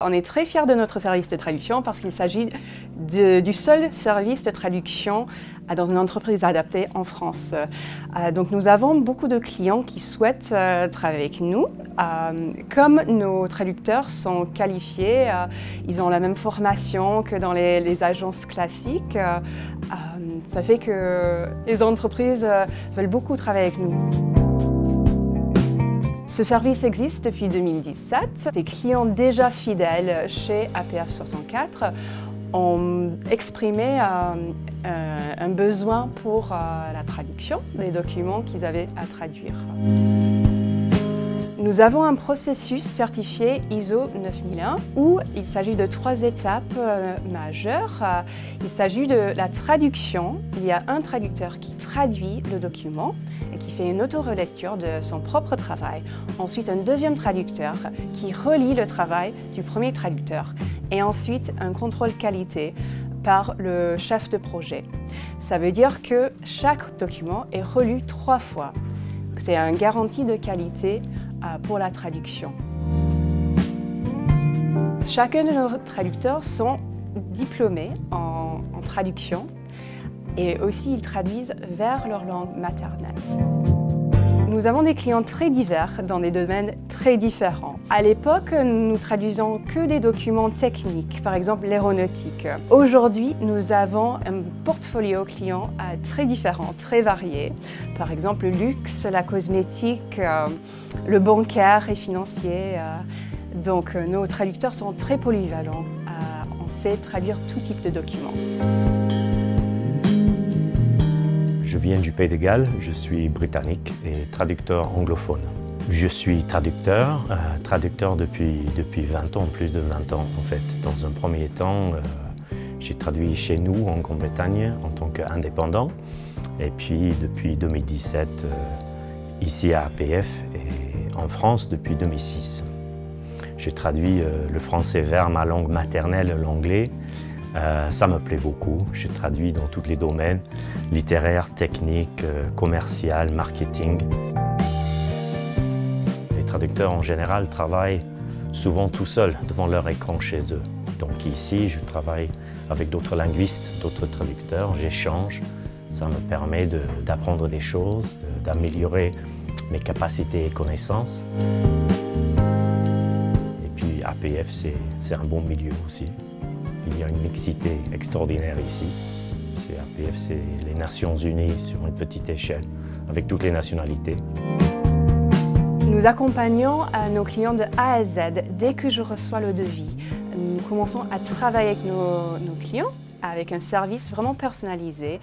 On est très fiers de notre service de traduction parce qu'il s'agit du seul service de traduction dans une entreprise adaptée en France. Donc nous avons beaucoup de clients qui souhaitent travailler avec nous. Comme nos traducteurs sont qualifiés, ils ont la même formation que dans les agences classiques, ça fait que les entreprises veulent beaucoup travailler avec nous. Ce service existe depuis 2017. Des clients déjà fidèles chez APF64 ont exprimé un besoin pour la traduction des documents qu'ils avaient à traduire. Nous avons un processus certifié ISO 9001 où il s'agit de 3 étapes majeures. Il s'agit de la traduction. Il y a un traducteur qui traduit le document et qui fait une auto-relecture de son propre travail. Ensuite, un deuxième traducteur qui relit le travail du premier traducteur. Et ensuite, un contrôle qualité par le chef de projet. Ça veut dire que chaque document est relu 3 fois. C'est une garantie de qualité pour la traduction. Chacun de nos traducteurs sont diplômés en traduction et aussi ils traduisent vers leur langue maternelle. Nous avons des clients très divers dans des domaines très différents. À l'époque, nous traduisions que des documents techniques, par exemple l'aéronautique. Aujourd'hui, nous avons un portfolio client très différent, très varié. Par exemple, le luxe, la cosmétique, le bancaire et financier. Donc, nos traducteurs sont très polyvalents. On sait traduire tout type de documents. Je viens du Pays de Galles, je suis britannique et traducteur anglophone. Je suis traducteur depuis 20 ans, plus de 20 ans en fait. Dans un premier temps, j'ai traduit chez nous en Grande-Bretagne en tant qu'indépendant. Et puis depuis 2017, ici à APF et en France depuis 2006. J'ai traduit le français vers ma langue maternelle, l'anglais. Ça me plaît beaucoup. Je traduis dans tous les domaines, littéraire, technique, commercial, marketing. Les traducteurs en général travaillent souvent tout seuls devant leur écran chez eux. Donc ici, je travaille avec d'autres linguistes, d'autres traducteurs, j'échange. Ça me permet d'apprendre des choses, d'améliorer mes capacités et connaissances. Et puis APF, c'est un bon milieu aussi. Il y a une mixité extraordinaire ici. APF, c'est les Nations Unies sur une petite échelle, avec toutes les nationalités. Nous accompagnons nos clients de A à Z. Dès que je reçois le devis, nous commençons à travailler avec nos clients, avec un service vraiment personnalisé.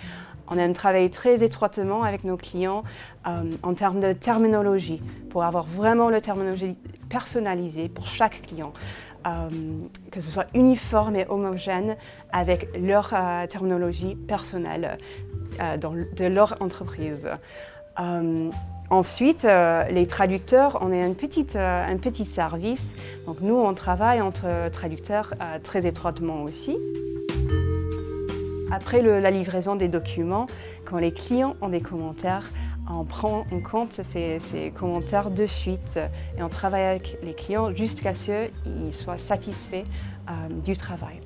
On aime travailler très étroitement avec nos clients en termes de terminologie, pour avoir vraiment la terminologie personnalisée pour chaque client. Que ce soit uniforme et homogène avec leur terminologie personnelle de leur entreprise. Ensuite, les traducteurs, on est un petit service. Donc nous, on travaille entre traducteurs très étroitement aussi. Après la livraison des documents, quand les clients ont des commentaires, on prend en compte ces commentaires de suite et on travaille avec les clients jusqu'à ce qu'ils soient satisfaits du travail.